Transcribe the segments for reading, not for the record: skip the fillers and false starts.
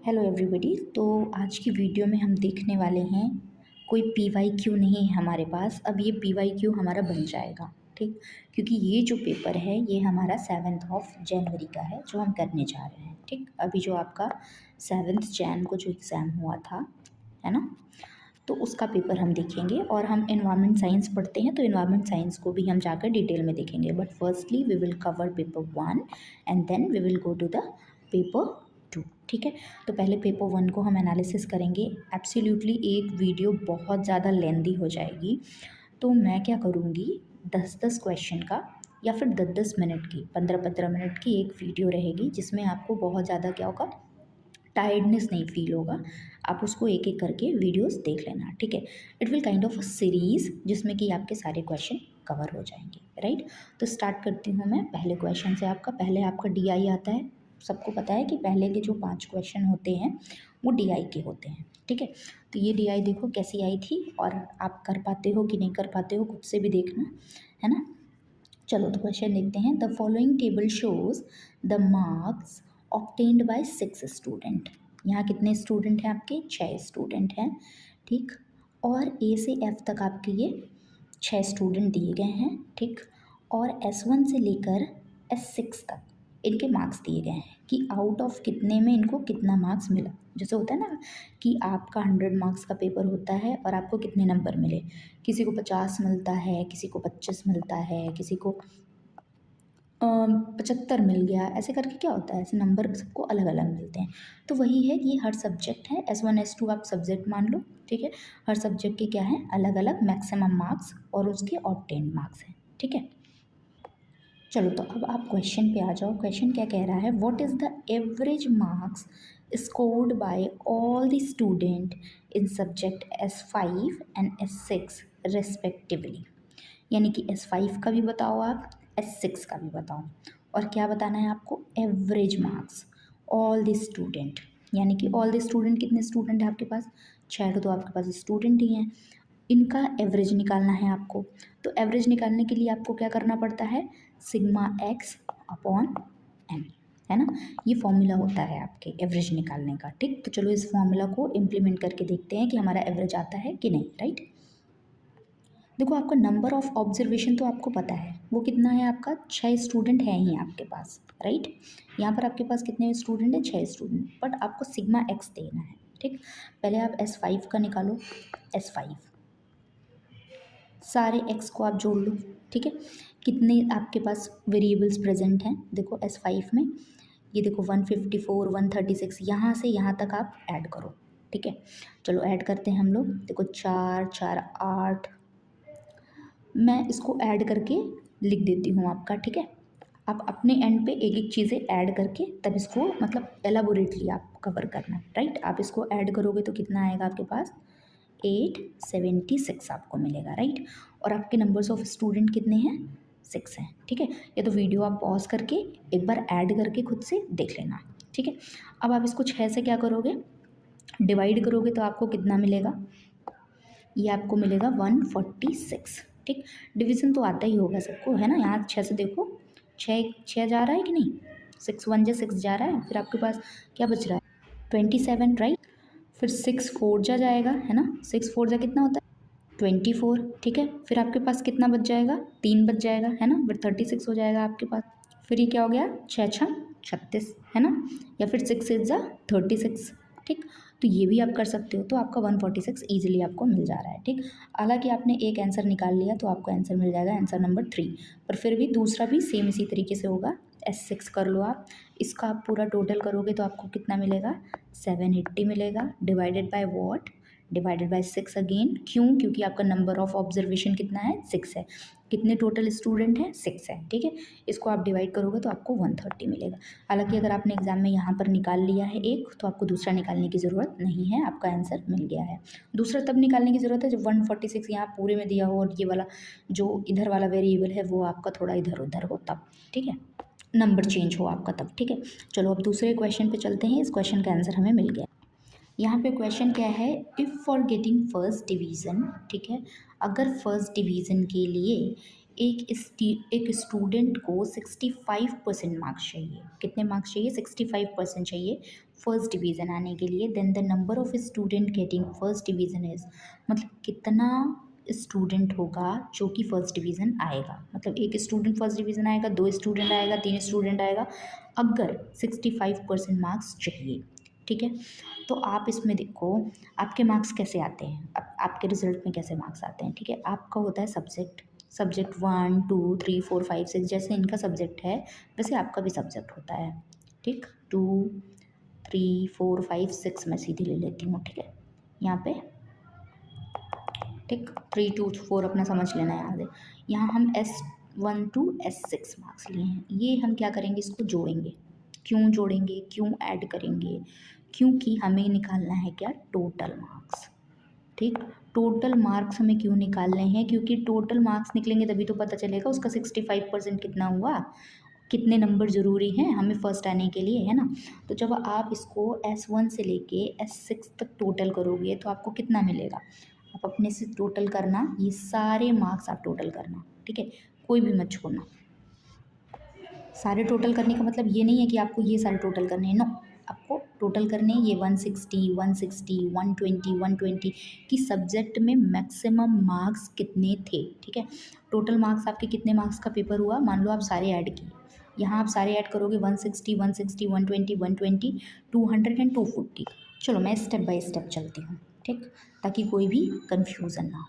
Hello everybody. तो आज की वीडियो में हम देखने वाले हैं, कोई पी वाई क्यू नहीं है हमारे पास। अब ये पी वाई क्यू हमारा बन जाएगा, ठीक। क्योंकि ये जो पेपर है ये हमारा 7 जनवरी का है जो हम करने जा रहे हैं, ठीक। अभी जो आपका 7 जैन को जो एग्ज़ाम हुआ था, है ना, तो उसका पेपर हम देखेंगे। और हम एनवायरनमेंट साइंस पढ़ते हैं तो एनवायरनमेंट साइंस को भी हम जाकर डिटेल में देखेंगे। But firstly we will cover paper 1 and then we will go to the paper 2, ठीक है। तो पहले पेपर 1 को हम एनालिसिस करेंगे। एब्सोल्युटली एक वीडियो बहुत ज़्यादा लेंदी हो जाएगी, तो मैं क्या करूँगी, 10-10 क्वेश्चन का या फिर 10-10 मिनट की, 15-15 मिनट की एक वीडियो रहेगी जिसमें आपको बहुत ज़्यादा क्या होगा, टायर्डनेस नहीं फील होगा। आप उसको एक एक करके वीडियोस देख लेना, ठीक है। It will kind of series जिसमें कि आपके सारे क्वेश्चन कवर हो जाएंगे, राइट। तो स्टार्ट करती हूँ मैं पहले क्वेश्चन से। आपका पहले आपका डी आई आता है। सबको पता है कि पहले के जो 5 क्वेश्चन होते हैं वो डी आई के होते हैं, ठीक है। तो ये डी आई देखो कैसी आई थी, और आप कर पाते हो कि नहीं कर पाते हो खुद से भी देखना, है ना। चलो तो क्वेश्चन देखते हैं। The following table shows the marks obtained bye 6 student. यहाँ कितने स्टूडेंट हैं आपके, 6 स्टूडेंट हैं, ठीक। और ए से एफ तक आपके ये 6 स्टूडेंट दिए गए हैं, ठीक। और S1 से लेकर S6 तक इनके मार्क्स दिए गए हैं कि आउट ऑफ कितने में इनको कितना मार्क्स मिला। जैसे होता है ना कि आपका 100 मार्क्स का पेपर होता है और आपको कितने नंबर मिले, किसी को 50 मिलता है, किसी को 25 मिलता है, किसी को 75 मिल गया। ऐसे करके क्या होता है, ऐसे नंबर सबको अलग अलग मिलते हैं। तो वही है, ये हर सब्जेक्ट है, S1 S2 आप सब्जेक्ट मान लो, ठीक है। हर सब्जेक्ट के क्या है, अलग अलग मैक्सिमम मार्क्स और उसके ऑब्टेन्ड मार्क्स हैं, ठीक है। चलो तो अब आप क्वेश्चन पे आ जाओ। क्वेश्चन क्या कह रहा है, what is the average marks scored bye all the student in subject S5 and S6 respectively. यानी कि S5 का भी बताओ आप, S6 का भी बताओ, और क्या बताना है आपको, average marks all the student. यानी कि ऑल द स्टूडेंट, कितने स्टूडेंट है आपके पास, 6 तो आपके पास स्टूडेंट ही हैं, इनका एवरेज निकालना है आपको। तो एवरेज निकालने के लिए आपको क्या करना पड़ता है, सिग्मा एक्स अपॉन एन, है ना। ये फॉर्मूला होता है आपके एवरेज निकालने का, ठीक। तो चलो इस फॉर्मूला को इम्प्लीमेंट करके देखते हैं कि हमारा एवरेज आता है कि नहीं, राइट। देखो आपका नंबर ऑफ ऑब्जर्वेशन तो आपको पता है वो कितना है, आपका 6 स्टूडेंट हैं ही आपके पास, राइट। यहाँ पर आपके पास कितने स्टूडेंट हैं, 6 स्टूडेंट, बट आपको सिग्मा एक्स देना है, ठीक। पहले आप S5 का निकालो, S5 सारे एक्स को आप जोड़ लो, ठीक है। कितने आपके पास वेरिएबल्स प्रेजेंट हैं, देखो S5 में, ये देखो 154 136, यहाँ से यहाँ तक आप ऐड करो, ठीक है। चलो ऐड करते हैं हम लोग। देखो 4 4 8, मैं इसको ऐड करके लिख देती हूँ आपका, ठीक है। आप अपने एंड पे एक एक चीज़ें ऐड करके तब इसको मतलब एलाबोरेटली आप कवर करना, राइट। आप इसको ऐड करोगे तो कितना आएगा आपके पास, 876 आपको मिलेगा, राइट। और आपके नंबर्स ऑफ स्टूडेंट कितने हैं, 6 हैं, ठीक है। ये तो वीडियो आप पॉज करके एक बार ऐड करके खुद से देख लेना, ठीक है। अब आप इसको 6 से क्या करोगे, डिवाइड करोगे तो आपको कितना मिलेगा, ये आपको मिलेगा 146, ठीक। डिवीज़न तो आता ही होगा सबको, है ना। यहाँ 6 से देखो, 6 6 जा रहा है कि नहीं, 6 1 जा 6 जा रहा है, फिर आपके पास क्या बच रहा है, 27, राइट। फिर 6 4 जा जाएगा, है ना, 6 4 जा कितना होता है, 24, ठीक है। फिर आपके पास कितना बच जाएगा, 3 बच जाएगा, है ना, फिर 36 हो जाएगा आपके पास। फिर ये क्या हो गया, 6 6 36, है ना, या फिर 6 6 जा 36, ठीक। तो ये भी आप कर सकते हो, तो आपका 146 ईजिली आपको मिल जा रहा है, ठीक। हालांकि आपने एक आंसर निकाल लिया तो आपको आंसर मिल जाएगा, आंसर नंबर 3, पर फिर भी दूसरा भी सेम इसी तरीके से होगा। S6 कर लो आप, इसका आप पूरा टोटल करोगे तो आपको कितना मिलेगा, 780 मिलेगा, divided by what, divided by 6 again, क्यों, क्योंकि आपका नंबर ऑफ ऑब्जर्वेशन कितना है, 6 है। कितने टोटल स्टूडेंट हैं, 6 है, ठीक है। इसको आप डिवाइड करोगे तो आपको 130 मिलेगा। हालांकि अगर आपने एग्जाम में यहाँ पर निकाल लिया है एक, तो आपको दूसरा निकालने की ज़रूरत नहीं है, आपका आंसर मिल गया है। दूसरा तब निकालने की ज़रूरत है जब 146 यहाँ पूरे में दिया हो और ये वाला जो इधर वाला वेरिएबल है वो आपका थोड़ा इधर उधर हो, तब, ठीक है, नंबर चेंज हो आपका तब, ठीक है। चलो अब दूसरे क्वेश्चन पे चलते हैं। इस क्वेश्चन का आंसर हमें मिल गया। यहाँ पे क्वेश्चन क्या है, if for getting first division, ठीक है, अगर फर्स्ट डिवीज़न के लिए एक स्टूडेंट को 65% मार्क्स चाहिए। कितने मार्क्स चाहिए? 65% चाहिए फर्स्ट डिवीज़न आने के लिए। Then the number of student getting first division is, मतलब कितना स्टूडेंट होगा जो कि फर्स्ट डिवीज़न आएगा। मतलब एक स्टूडेंट फर्स्ट डिवीज़न आएगा, 2 स्टूडेंट आएगा, 3 स्टूडेंट आएगा, अगर 65% मार्क्स चाहिए। ठीक है, तो आप इसमें देखो आपके मार्क्स कैसे आते हैं, आपके रिजल्ट में कैसे मार्क्स आते हैं। ठीक है, आपका होता है सब्जेक्ट 1 2 3 4 5 6, जैसे इनका सब्जेक्ट है वैसे आपका भी सब्जेक्ट होता है। ठीक, 2 3 4 5 6 मैं सीधी ले लेती हूँ। ठीक है, यहाँ पे ठीक 3 2 4 अपना समझ लेना याद है। यहाँ हम S1 to S6 मार्क्स लिए हैं। ये हम क्या करेंगे, इसको जोड़ेंगे। क्यों जोड़ेंगे, क्यों ऐड करेंगे? क्योंकि हमें निकालना है क्या, टोटल मार्क्स। ठीक, टोटल मार्क्स हमें क्यों निकालने हैं? क्योंकि टोटल मार्क्स निकलेंगे तभी तो पता चलेगा उसका 65% कितना हुआ, कितने नंबर ज़रूरी हैं हमें फर्स्ट आने के लिए, है ना। तो जब आप इसको S1 से लेके S6 तक टोटल करोगे तो आपको कितना मिलेगा, आप अपने से टोटल करना, ये सारे मार्क्स आप टोटल करना। ठीक है, कोई भी मत छोड़ना। सारे टोटल करने का मतलब ये नहीं है कि आपको ये सारे टोटल करने हैं, नो, आपको टोटल करने ये 160 160 120 120 कि सब्जेक्ट में मैक्सिमम मार्क्स कितने थे। ठीक है, टोटल मार्क्स आपके कितने मार्क्स का पेपर हुआ, मान लो आप सारे ऐड किए, यहाँ आप सारे ऐड करोगे 160 160 120 120 200 एंड 240। चलो मैं स्टेप बाय स्टेप चलती हूँ, ठीक, ताकि कोई भी कन्फ्यूज़न ना हो।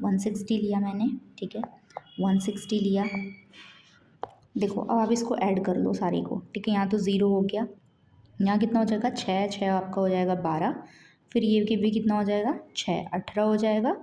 160 लिया मैंने, ठीक है, 160 लिया। देखो अब आप इसको ऐड कर लो सारे को। ठीक है, यहाँ तो ज़ीरो हो गया, यहाँ कितना हो जाएगा, 6 6 आपका हो जाएगा 12, फिर ये कि भी कितना हो जाएगा, 6 18 हो जाएगा,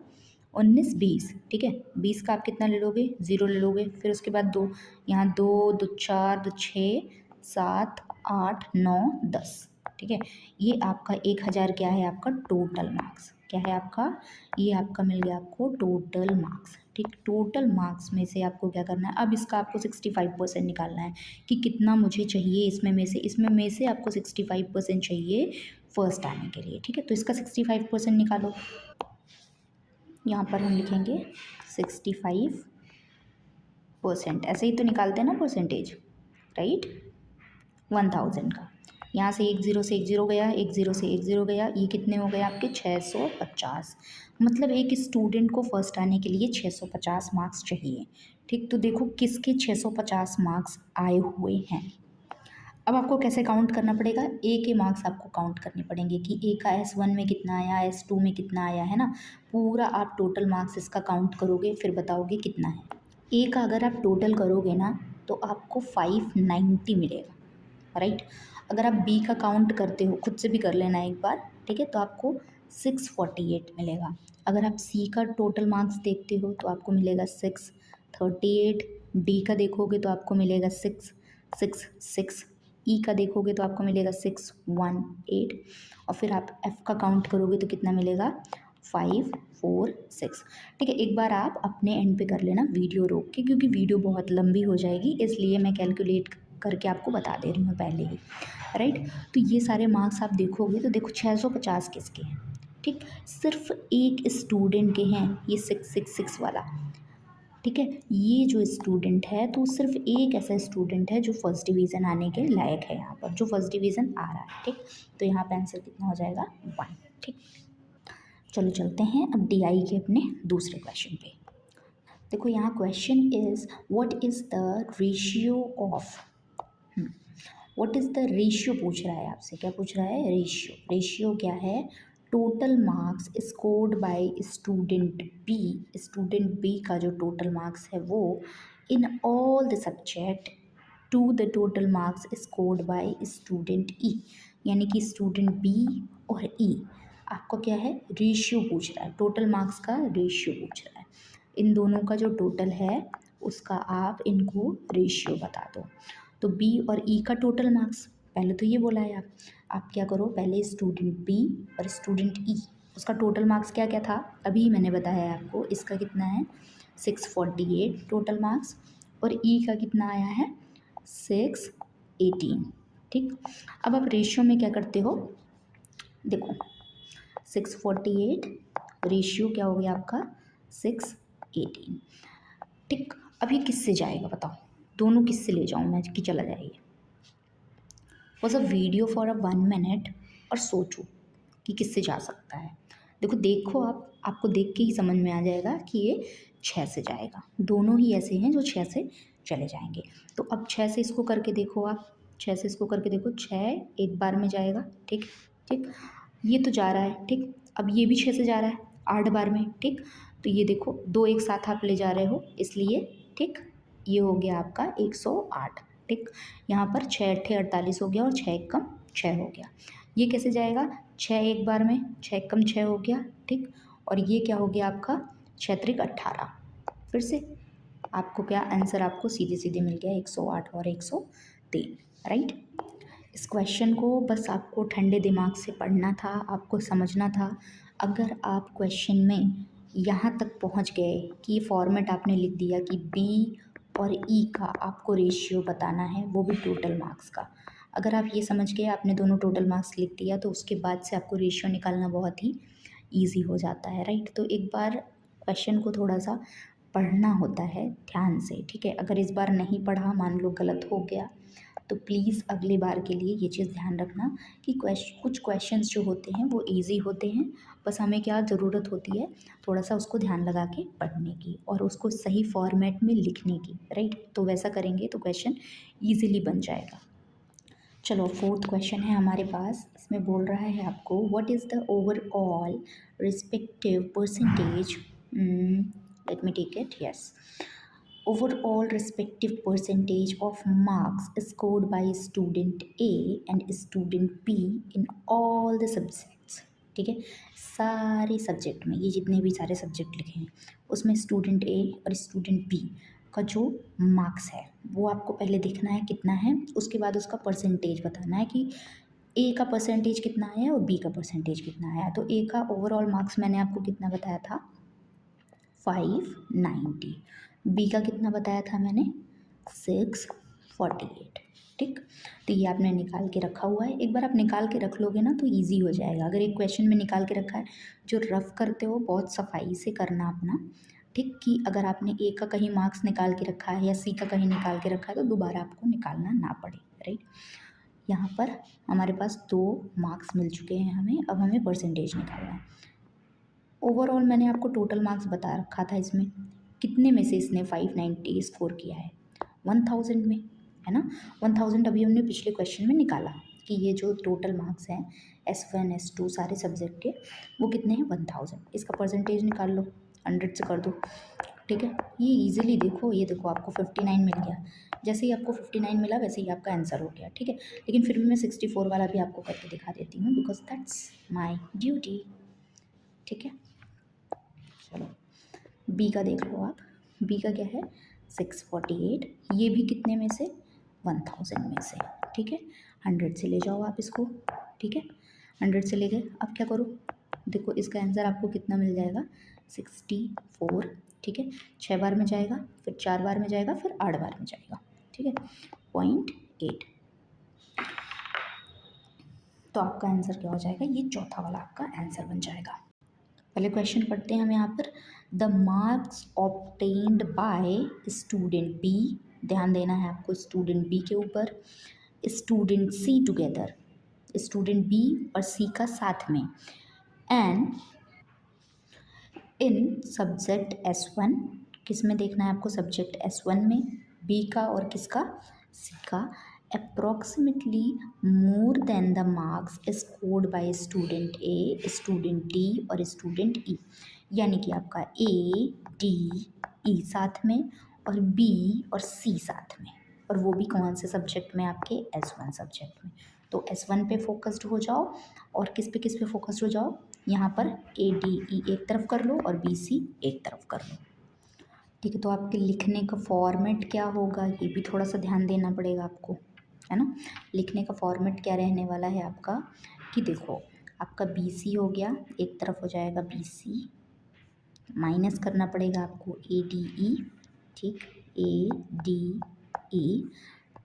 19 20। ठीक है, 20 का आप कितना ले लोगे, ज़ीरो ले लोगे, फिर उसके बाद दो, यहाँ 2 2 4 2 6 7 8 9 10। ठीक है, ये आपका 1000 क्या है, आपका टोटल मार्क्स क्या है आपका, ये आपका मिल गया आपको टोटल मार्क्स। ठीक, टोटल मार्क्स में से आपको क्या करना है, अब इसका आपको 65% निकालना है कि कितना मुझे चाहिए इसमें से आपको 65% चाहिए फर्स्ट आने के लिए। ठीक है, तो इसका 65% निकालो। यहाँ पर हम लिखेंगे 65%, ऐसे ही तो निकालते हैं ना परसेंटेज, राइट, 1000 का। यहाँ से एक ज़ीरो गया, एक ज़ीरो गया, ये कितने हो गए आपके 650। मतलब एक स्टूडेंट को फर्स्ट आने के लिए 650 मार्क्स चाहिए। ठीक, तो देखो किसके 650 मार्क्स आए हुए हैं। अब आपको कैसे काउंट करना पड़ेगा, ए के मार्क्स आपको काउंट करने पड़ेंगे कि ए का S1 में कितना आया, S2 में कितना आया, है ना। पूरा आप टोटल मार्क्स इसका काउंट करोगे, फिर बताओगे कितना है। ए का अगर आप टोटल करोगे ना तो आपको 590 मिलेगा, राइट। अगर आप बी का काउंट करते हो, खुद से भी कर लेना एक बार, ठीक है, तो आपको 648 मिलेगा। अगर आप सी का टोटल मार्क्स देखते हो तो आपको मिलेगा 638। डी का देखोगे तो आपको मिलेगा 666। ई का देखोगे तो आपको मिलेगा 618। और फिर आप एफ का काउंट करोगे तो कितना मिलेगा, 546। ठीक है, एक बार आप अपने एंड पे कर लेना वीडियो रोक के, क्योंकि वीडियो बहुत लंबी हो जाएगी, इसलिए मैं कैलकुलेट करके आपको बता दे रही हूँ पहले ही, राइट। तो ये सारे मार्क्स आप देखोगे तो देखो 650 किसके हैं। ठीक, सिर्फ एक स्टूडेंट के हैं ये 666 वाला। ठीक है, ये जो स्टूडेंट है तो सिर्फ एक ऐसा स्टूडेंट है जो फर्स्ट डिवीज़न आने के लायक है, यहाँ पर जो फर्स्ट डिवीज़न आ रहा है। ठीक, तो यहाँ पे आंसर कितना हो जाएगा, 1। ठीक, चलो चलते हैं अब DI के अपने दूसरे क्वेश्चन पे। देखो यहाँ question is what is the ratio of, what is the ratio पूछ रहा है आपसे, क्या पूछ रहा है, रेशियो। रेशियो क्या है, total marks scored by student B का जो टोटल मार्क्स है वो in all the subject to the total marks scored by student E. यानी कि स्टूडेंट बी और ई, आपको क्या है, रेशियो पूछ रहा है, टोटल मार्क्स का रेशियो पूछ रहा है। इन दोनों का जो टोटल है उसका आप इनको रेशियो बता दो। तो बी और ई का टोटल मार्क्स पहले तो ये बोला है, आप क्या करो, पहले स्टूडेंट बी और स्टूडेंट ई, उसका टोटल मार्क्स क्या क्या था अभी मैंने बताया आपको, इसका कितना है 648 टोटल मार्क्स, और ई का कितना आया है 618। ठीक, अब आप रेशियो में क्या करते हो, देखो 648 रेशियो क्या हो गया आपका 618। ठीक, अब ये किससे जाएगा बताओ, दोनों किससे ले जाऊँ मैं कि चला जाएगा। Was a video for a 1 minute और सोचो कि किससे जा सकता है। देखो आपको देख के ही समझ में आ जाएगा कि ये 6 से जाएगा। दोनों ही ऐसे हैं जो 6 से चले जाएंगे। तो अब 6 से इसको करके देखो आप, 6 से इसको करके देखो, 6 एक बार में जाएगा, ठीक ठीक। ये तो जा रहा है, ठीक। अब ये भी 6 से जा रहा है 8 बार में, ठीक। तो ये देखो 2 एक साथ आप ले जा रहे हो इसलिए, ठीक। ये हो गया आपका 108, ठीक। यहाँ पर 6 अट्ठे 48 हो गया और 6 एक कम 6 हो गया। ये कैसे जाएगा, 6 एक बार में, 6 एक कम 6 हो गया, ठीक। और ये क्या हो गया आपका 6 त्रिक 18। फिर से आपको क्या आंसर आपको सीधे सीधे मिल गया 108 और 103, राइट। इस क्वेश्चन को बस आपको ठंडे दिमाग से पढ़ना था, आपको समझना था। अगर आप क्वेश्चन में यहाँ तक पहुँच गए कि ये फॉर्मेट आपने लिख दिया कि बी और ई का आपको रेशियो बताना है, वो भी टोटल मार्क्स का। अगर आप ये समझ गए, आपने दोनों टोटल मार्क्स लिख दिया, तो उसके बाद से आपको रेशियो निकालना बहुत ही ईजी हो जाता है, राइट। तो एक बार क्वेश्चन को थोड़ा सा पढ़ना होता है ध्यान से, ठीक है। अगर इस बार नहीं पढ़ा, मान लो गलत हो गया, तो प्लीज़ अगली बार के लिए ये चीज़ ध्यान रखना कि कुछ क्वेश्चंस जो होते हैं वो इजी होते हैं। बस हमें क्या ज़रूरत होती है, थोड़ा सा उसको ध्यान लगा के पढ़ने की और उसको सही फॉर्मेट में लिखने की, राइट। तो वैसा करेंगे तो क्वेश्चन ईजिली बन जाएगा। चलो 4th क्वेश्चन है हमारे पास। इसमें बोल रहा है आपको what is the overall respective percentage, let me take it, yes, overall respective percentage of marks scored by student A and student B in all the subjects, ठीक है। सारे सब्जेक्ट में, ये जितने भी सारे सब्जेक्ट लिखे हैं उसमें स्टूडेंट ए और स्टूडेंट बी का जो मार्क्स है वो आपको पहले देखना है कितना है, उसके बाद उसका परसेंटेज बताना है कि ए का परसेंटेज कितना आया और बी का परसेंटेज कितना आया। तो ए का ओवरऑल मार्क्स मैंने आपको कितना बताया था, 590। बी का कितना बताया था मैंने, 648, ठीक। तो ये आपने निकाल के रखा हुआ है। एक बार आप निकाल के रख लोगे ना तो इजी हो जाएगा। अगर एक क्वेश्चन में निकाल के रखा है, जो रफ करते हो बहुत सफाई से करना अपना, ठीक। कि अगर आपने ए का कहीं मार्क्स निकाल के रखा है या सी का कहीं निकाल के रखा है तो दोबारा आपको निकालना ना पड़े, राइट। यहाँ पर हमारे पास 2 मार्क्स मिल चुके हैं हमें, अब हमें परसेंटेज निकालना है। ओवरऑल मैंने आपको टोटल मार्क्स बता रखा था, इसमें कितने में से इसने 590 स्कोर किया है, 1000 में, है ना। 1000 अभी हमने पिछले क्वेश्चन में निकाला कि ये जो टोटल मार्क्स हैं S1 S2 सारे सब्जेक्ट के वो कितने हैं, 1000। इसका परसेंटेज निकाल लो, 100 से कर दो, ठीक है। ये इजीली देखो, ये देखो आपको 59 मिल गया। जैसे ही आपको 59 मिला वैसे ही आपका आंसर हो गया, ठीक है। लेकिन फिर भी मैं 64 वाला भी आपको करके दिखा देती हूँ बिकॉज दैट्स माई ड्यूटी, ठीक है। चलो बी का देख लो आप, बी का क्या है 648, ये भी कितने में से 1000 में से, ठीक है। 100 से ले जाओ आप इसको, ठीक है। 100 से ले गए, अब क्या करो, देखो इसका आंसर आपको कितना मिल जाएगा, 64, ठीक है। 6 बार में जाएगा, फिर 4 बार में जाएगा, फिर 8 बार में जाएगा, ठीक है, 0.8। तो आपका आंसर क्या हो जाएगा, ये चौथा वाला आपका आंसर बन जाएगा। पहले क्वेश्चन पढ़ते हैं हम यहाँ पर, the marks obtained by student B, ध्यान देना है आपको स्टूडेंट बी के ऊपर, student C together, student B और सी का साथ में, एंड इन सब्जेक्ट S1, किस में देखना है आपको, सब्जेक्ट S1 में, बी का और किसका, सी का, approximately more than the marks scored by student A, student D और स्टूडेंट ई। यानी कि आपका ए डी ई साथ में और बी और सी साथ में, और वो भी कौन से सब्जेक्ट में, आपके S1 सब्जेक्ट में। तो S1 पे फोकस्ड हो जाओ और किस पे फोकस्ड हो जाओ, यहाँ पर ए डी ई एक तरफ कर लो और बी सी एक तरफ कर लो, ठीक है। तो आपके लिखने का फॉर्मेट क्या होगा ये भी थोड़ा सा ध्यान देना पड़ेगा आपको, है ना। लिखने का फॉर्मेट क्या रहने वाला है आपका, कि देखो आपका बी सी हो गया, एक तरफ हो जाएगा बी सी, माइनस करना पड़ेगा आपको ए डी ई, ठीक, ए डी ई,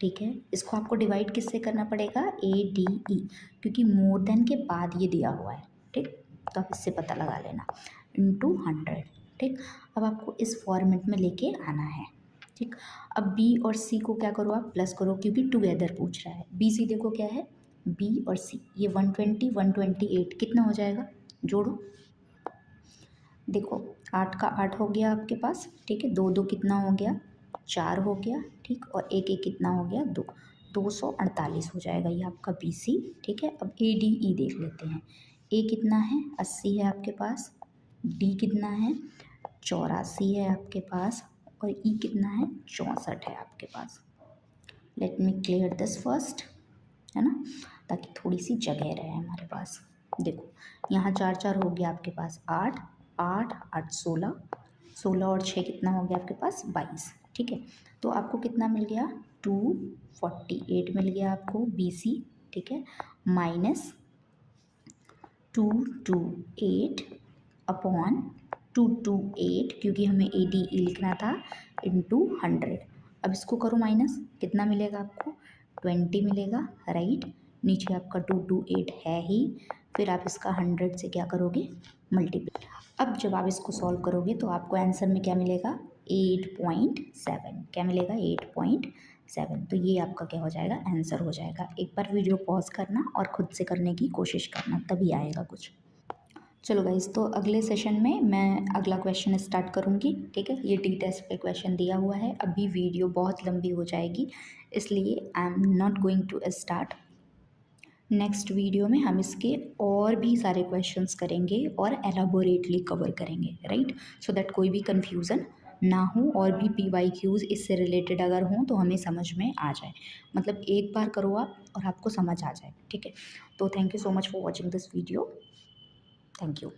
ठीक है। इसको आपको डिवाइड किससे करना पड़ेगा, ए डी ई, क्योंकि मोर देन के बाद ये दिया हुआ है, ठीक। तो आप इससे पता लगा लेना, इनटू 100, ठीक। अब आपको इस फॉर्मेट में लेके आना है, ठीक। अब बी और सी को क्या करो आप प्लस करो क्योंकि टुगेदर पूछ रहा है। बी सी देखो क्या है, बी और सी ये 120 128 कितना हो जाएगा, जोड़ो। देखो 8 का 8 हो गया आपके पास, ठीक है, दो दो कितना हो गया, 4 हो गया, ठीक, और एक एक कितना हो गया, 2, 248 हो जाएगा ये आपका बी सी, ठीक है। अब ए डी ई देख लेते हैं। ए कितना है, 80 है आपके पास, डी कितना है, 84 है आपके पास, और ई कितना है, 64 है आपके पास। Let me clear this first, है ना, ताकि थोड़ी सी जगह रहे हमारे पास। देखो यहाँ 4 4 हो गया आपके पास, 8 8 8 16, 16 और 6 कितना हो गया आपके पास, 22, ठीक है। तो आपको कितना मिल गया, 248 मिल गया आपको बी सी, ठीक है, माइनस 228 अपॉन 228 क्योंकि हमें ए डी ई लिखना था, इंटू 100। अब इसको करो माइनस, कितना मिलेगा आपको, 20 मिलेगा, राइट। नीचे आपका 228 है ही, फिर आप इसका 100 से क्या करोगे, मल्टीप्लाई। अब जब आप इसको सॉल्व करोगे तो आपको आंसर में क्या मिलेगा, 8.7, क्या मिलेगा, 8.7। तो ये आपका क्या हो जाएगा, आंसर हो जाएगा। एक बार वीडियो पॉज करना और खुद से करने की कोशिश करना, तभी आएगा कुछ। चलो गाइस, तो अगले सेशन में मैं अगला क्वेश्चन स्टार्ट करूँगी, ठीक है। ये टी टेस्ट पे क्वेश्चन दिया हुआ है, अभी वीडियो बहुत लंबी हो जाएगी, इसलिए I am not going to start. Next video में हम इसके और भी सारे क्वेश्चंस करेंगे और एलाबोरेटली कवर करेंगे, राइट, सो दैट कोई भी कन्फ्यूज़न ना हो, और भी पी वाई क्यूज़ इससे रिलेटेड अगर हों तो हमें समझ में आ जाए, मतलब एक बार करो आप और आपको समझ आ जाए, ठीक है। तो thank you so much for watching this video, thank you.